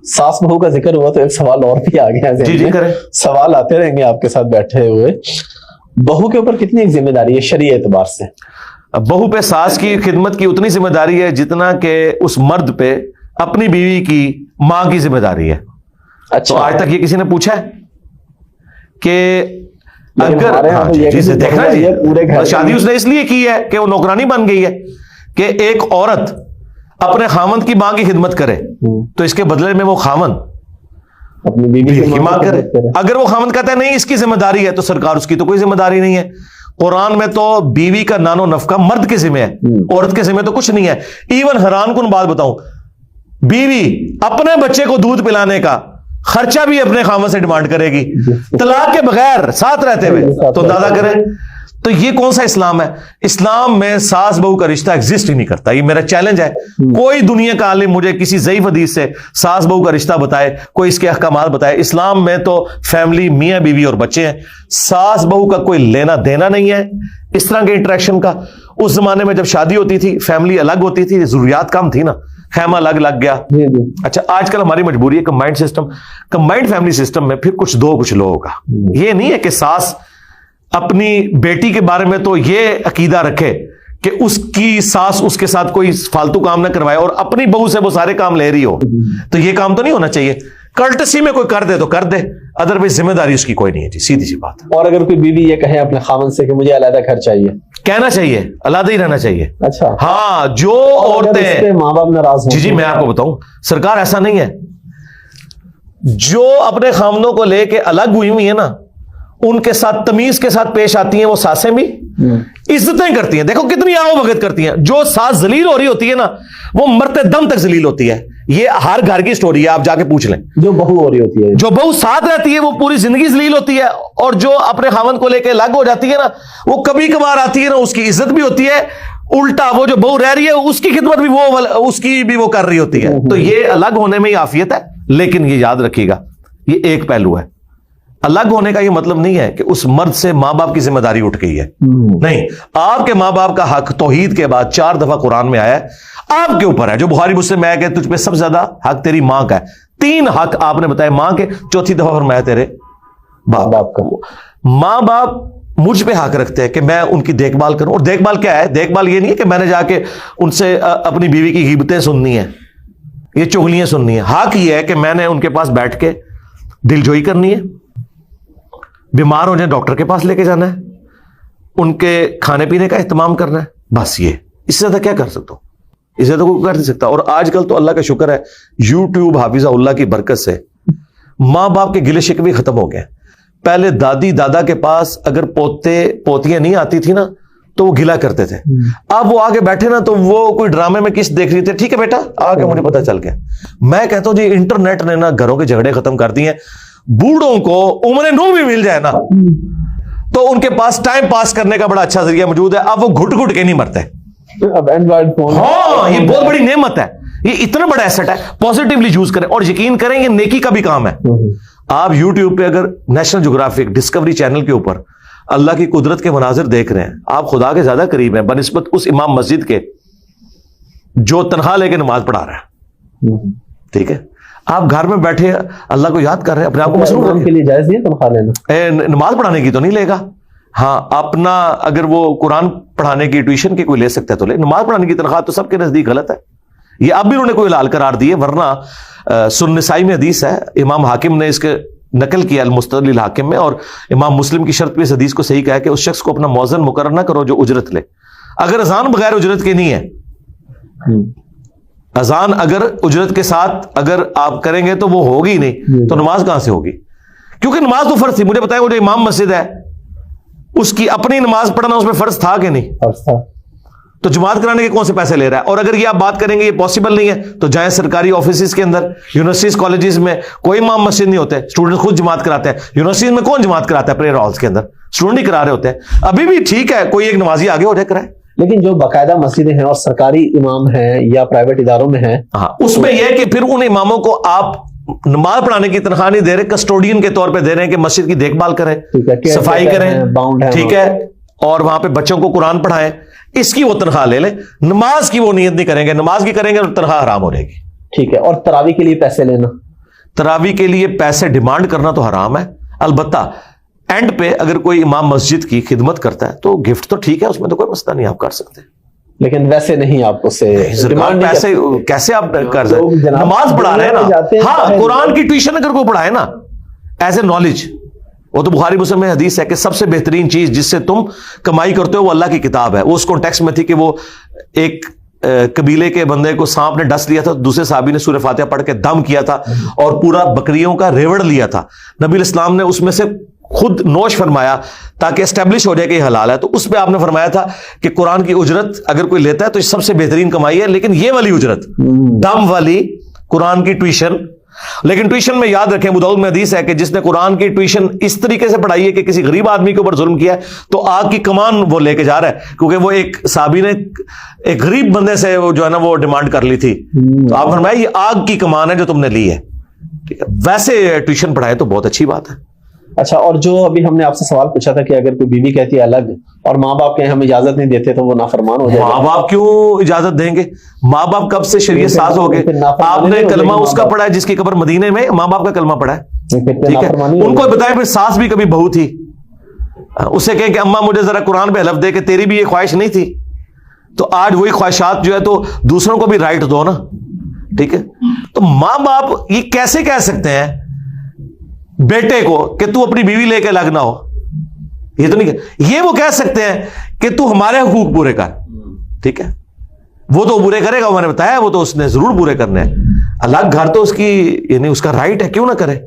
ساس بہو کا ذکر ہوا تو ایک سوال اور بھی آ گیا ذہن میں. کریں. سوال آتے رہیں گے آپ کے ساتھ بیٹھے ہوئے. بہو کے اوپر کتنی ایک ذمہ داری ہے شرعی اعتبار سے؟ بہو پہ ساس کی خدمت کی اتنی ذمہ داری ہے جتنا کہ اس مرد پہ اپنی بیوی کی ماں کی ذمہ داری ہے. اچھا, تو آج تک یہ کسی نے پوچھا ہے کہ اگر دیکھنا جی شادی اس نے اس لیے کی ہے کہ وہ نوکرانی بن گئی ہے کہ ایک عورت اپنے خاوند کی ماں کی خدمت کرے تو اس کے بدلے میں وہ خاوند اپنی بیوی کی ماں کرے. اگر وہ خاوند کہتا ہے نہیں اس کی ذمہ داری ہے تو سرکار اس کی تو کوئی ذمہ داری نہیں ہے. قرآن میں تو بیوی کا نان و نفقہ مرد کے ذمہ ہے, عورت کے ذمہ تو کچھ نہیں ہے. ایون حیران کن بات بتاؤں, بیوی اپنے بچے کو دودھ پلانے کا خرچہ بھی اپنے خاوند سے ڈیمانڈ کرے گی طلاق کے بغیر ساتھ رہتے ہوئے. تو اندازہ کریں تو یہ کون سا اسلام ہے؟ اسلام میں ساس بہو کا رشتہ ایگزسٹ ہی نہیں کرتا. یہ میرا چیلنج ہے, کوئی دنیا کا عالم مجھے کسی ضعیف حدیث سے ساس بہو کا رشتہ بتائے, کوئی اس کے احکامات بتائے. اسلام میں تو فیملی میاں بیوی اور بچے ہیں, ساس بہو کا کوئی لینا دینا نہیں ہے اس طرح کے انٹریکشن کا. اس زمانے میں جب شادی ہوتی تھی فیملی الگ ہوتی تھی, ضروریات کم تھی نا, خیمہ الگ لگ گیا. اچھا آج کل ہماری مجبوری ہے combined system, combined family system میں پھر کچھ دو کچھ لوگوں کا. یہ نہیں ہے کہ ساس اپنی بیٹی کے بارے میں تو یہ عقیدہ رکھے کہ اس کی ساس اس کے ساتھ کوئی فالتو کام نہ کروائے اور اپنی بہو سے وہ سارے کام لے رہی ہو. تو یہ کام تو نہیں ہونا چاہیے. کرٹسی میں کوئی کر دے تو کر دے, ادروائز ذمہ داری اس کی کوئی نہیں ہے جی, سیدھی سی بات. اور اگر کوئی بیوی یہ کہے اپنے خاوند سے کہ مجھے علیحدہ گھر چاہیے, کہنا چاہیے, علیحدہ ہی رہنا چاہیے. اچھا ہاں, جو عورتیں ماں باپ ناراض ہوں, جی میں آپ کو بتاؤں سرکار ایسا نہیں ہے. جو اپنے خاوندوں کو لے کے الگ ہوئی ہوئی ہے نا, ان کے ساتھ تمیز کے ساتھ پیش آتی ہیں, وہ ساسیں بھی عزتیں کرتی ہیں. دیکھو کتنی آؤ بھگت کرتی ہیں. جو ساس ذلیل ہو رہی ہوتی ہے نا وہ مرتے دم تک ذلیل ہوتی ہے. یہ ہر گھر کی سٹوری ہے, آپ جا کے پوچھ لیں. جو بہو ہو رہی ہوتی ہے, جو بہو ساتھ رہتی ہے وہ پوری زندگی ذلیل ہوتی ہے, اور جو اپنے خاوند کو لے کے الگ ہو جاتی ہے نا وہ کبھی کبھار آتی ہے نا, اس کی عزت بھی ہوتی ہے. الٹا وہ جو بہو رہ رہی ہے اس کی خدمت بھی وہ اس کی بھی وہ کر رہی ہوتی ہے. تو یہ الگ ہونے میں ہی عافیت ہے. لیکن یہ یاد رکھیے گا یہ ایک پہلو ہے. الگ ہونے کا یہ مطلب نہیں ہے کہ اس مرد سے ماں باپ کی ذمہ داری اٹھ گئی ہے. نہیں, آپ کے ماں باپ کا حق توحید کے بعد 4 دفعہ قرآن میں آیا ہے, آپ کے اوپر ہے. جو بخاری مسلم میں آیا کہ تجھ پہ سب سے زیادہ حق تیری ماں کا ہے. 3 حق آپ نے بتایا ماں کے, 4تھی دفعہ فرمایا تیرے باپ کا. ماں باپ مجھ پہ حق رکھتے ہیں کہ میں ان کی دیکھ بھال کروں. اور دیکھ بھال کیا ہے؟ دیکھ بھال یہ نہیں ہے کہ میں نے جا کے ان سے اپنی بیوی کی غیبتیں سننی ہیں, یہ چغلیاں سننی ہیں. حق یہ ہے کہ میں نے ان کے پاس بیٹھ کے دل جوئی کرنی ہے, بیمار ہو جائیں ڈاکٹر کے پاس لے کے جانا ہے, ان کے کھانے پینے کا اہتمام کرنا ہے. بس یہ, اس سے زیادہ کیا کر سکتا ہوں؟ اس سے تو کوئی کر نہیں سکتا. اور آج کل تو اللہ کا شکر ہے یوٹیوب حافظہ اللہ کی برکت سے ماں باپ کے گلے شکوے ختم ہو گئے. پہلے دادی دادا کے پاس اگر پوتے پوتیاں نہیں آتی تھی نا تو وہ گلا کرتے تھے. اب وہ آگے بیٹھے نا تو وہ کوئی ڈرامے میں کس دیکھ رہی تھے, ٹھیک ہے بیٹا آگے مجھے پتا چل گیا. میں کہتا ہوں جی انٹرنیٹ نے نا گھروں کے جھگڑے ختم کر دیے. بوڑھوں کو عمر نو بھی مل جائے نا تو ان کے پاس ٹائم پاس کرنے کا بڑا اچھا ذریعہ موجود ہے. اب وہ گھٹ گھٹ کے نہیں مرتے. ہاں, یہ بہت بڑی نعمت ہے, یہ اتنا بڑا ایسٹ ہے. پازیٹیولی یوز کریں اور یقین کریں یہ نیکی کا بھی کام ہے. آپ یوٹیوب پہ اگر نیشنل جغرافک ڈسکوری چینل کے اوپر اللہ کی قدرت کے مناظر دیکھ رہے ہیں, آپ خدا کے زیادہ قریب ہیں بنسبت اس امام مسجد کے جو تنخواہ لے کے نماز پڑھا رہا ہے. ٹھیک ہے, آپ گھر میں بیٹھے اللہ کو یاد کر رہے ہیں, اپنے آپ کو مصروف کے لیے جائز نہیں تنخواہ لینا. نماز پڑھانے کی تو نہیں لے گا. ہاں, اپنا اگر وہ قرآن پڑھانے کی ٹیوشن کی کوئی لے سکتا ہے تو لے. نماز پڑھانے کی تنخواہ تو سب کے نزدیک غلط ہے. یہ اب بھی انہوں نے کوئی حلال قرار دی ہے, ورنہ سنن نسائی میں حدیث ہے, امام حاکم نے اس کے نقل کیا المستدل الحاکم میں, اور امام مسلم کی شرط پہ اس حدیث کو صحیح کہا ہے کہ اس شخص کو اپنا موزن مقرر نہ کرو جو اجرت لے. اگر اذان بغیر اجرت کی نہیں ہے, اذان اگر اجرت کے ساتھ اگر آپ کریں گے تو وہ ہوگی نہیں, تو نماز کہاں سے ہوگی؟ کیونکہ نماز تو فرض تھی. مجھے بتائیں وہ جو امام مسجد ہے اس کی اپنی نماز پڑھنا اس میں فرض تھا کہ نہیں؟ فرض تھا. تو جماعت کرانے کے کون سے پیسے لے رہا ہے؟ اور اگر یہ آپ بات کریں گے یہ پاسبل نہیں ہے تو جائیں سرکاری آفیسز کے اندر, یونیورسٹیز کالجز میں کوئی امام مسجد نہیں ہوتے, اسٹوڈنٹ خود جماعت کراتے ہیں. یونیورسٹیز میں کون جماعت کراتا ہے؟ پریئر ہالز کے اندر اسٹوڈنٹ ہی کرا رہے ہوتے ہیں. ابھی بھی ٹھیک ہے کوئی ایک نمازی آگے ہو جائے کرائے, لیکن جو باقاعدہ مسجدیں ہیں اور سرکاری امام ہیں یا پرائیویٹ اداروں میں ہیں, ہاں اس میں یہ ہے کہ پھر ان اماموں کو آپ نماز پڑھانے کی تنخواہ نہیں دے رہے, کسٹوڈین کے طور پہ دے رہے ہیں کہ مسجد کی دیکھ بھال کریں, صفائی کریں, ٹھیک ہے, اور وہاں پہ بچوں کو قرآن پڑھائیں. اس کی وہ تنخواہ لے لیں. نماز کی وہ نیت نہیں کریں گے, نماز کی کریں گے تو تنخواہ حرام ہو جائے گی. ٹھیک ہے. اور تراویح کے لیے پیسے لینا, تراویح کے لیے پیسے ڈیمانڈ کرنا تو حرام ہے. البتہ اینڈ پہ اگر کوئی امام مسجد کی خدمت کرتا ہے تو گفٹ تو ٹھیک ہے, اس میں تو کوئی مسئلہ نہیں, آپ کر سکتے. لیکن ویسے نہیں آپ کو سے پیسے کیسے آپ کر سکتے؟ نماز پڑھا رہے ہیں نا, ہاں قرآن کی ٹیوشن اگر کوئی پڑھائے نا ایز اے نالج, وہ تو بخاری مسلم میں حدیث ہے کہ سب سے بہترین چیز جس سے تم کمائی کرتے ہو وہ اللہ کی کتاب ہے. وہ اس کانٹیکسٹ میں تھی کہ وہ ایک قبیلے کے بندے کو سانپ نے ڈس لیا تھا, دوسرے صحابی نے سورہ فاتحہ پڑھ کے دم کیا تھا اور پورا بکریوں کا ریوڑ لیا تھا. نبی علیہ السلام نے اس میں سے خود نوش فرمایا تاکہ اسٹیبلش ہو جائے کہ یہ حلال ہے. تو اس پہ آپ نے فرمایا تھا کہ قرآن کی اجرت اگر کوئی لیتا ہے تو سب سے بہترین کمائی ہے, لیکن یہ والی اجرت دم والی قرآن کی ٹیوشن. لیکن ٹیوشن میں یاد رکھیں, ابو داؤد میں حدیث ہے کہ جس نے قرآن کی ٹیوشن اس طریقے سے پڑھائی ہے کہ کسی غریب آدمی کے اوپر ظلم کیا ہے تو آگ کی کمان وہ لے کے جا رہا ہے, کیونکہ وہ ایک صحابی نے ایک غریب بندے سے وہ جو ہے نا وہ ڈیمانڈ کر لی تھی, تو آپ فرمایا یہ آگ کی کمان ہے جو تم نے لی ہے. ٹھیک ہے, ویسے ٹیوشن پڑھائے تو بہت اچھی بات ہے. اچھا, اور جو ابھی ہم نے آپ سے سوال پوچھا تھا کہ اگر کوئی بیوی کہتی ہے الگ اور ماں باپ کے ہم اجازت نہیں دیتے تو وہ نافرمان ہو جائے گا. ماں باپ کیوں اجازت دیں گے؟ ماں باپ کب سے شریعت ساز ہو گئے؟ آپ نے کلمہ اس کا پڑھا ہے جس کی قبر مدینے میں, ماں باپ کا کلمہ پڑھا ہے, ٹھیک ہے, ان کو بتائیں پھر ساس بھی کبھی بہو تھی, اسے کہیں کہ اماں مجھے ذرا قرآن پہ حلف دے کہ تیری بھی یہ خواہش نہیں تھی, تو آج وہی خواہشات جو ہے تو دوسروں کو بھی رائٹ دو نا. ٹھیک ہے, تو ماں باپ یہ کیسے کہہ سکتے ہیں بیٹے کو کہ تو اپنی بیوی لے کے الگ نہ ہو؟ یہ تو نہیں کہ یہ وہ کہہ سکتے ہیں کہ تو ہمارے حقوق پورے کر. ٹھیک ہے, وہ تو پورے کرے گا, میں نے بتایا وہ تو اس نے ضرور پورے کرنے ہیں. الگ گھر تو اس کی یعنی اس کا رائٹ ہے, کیوں نہ کرے.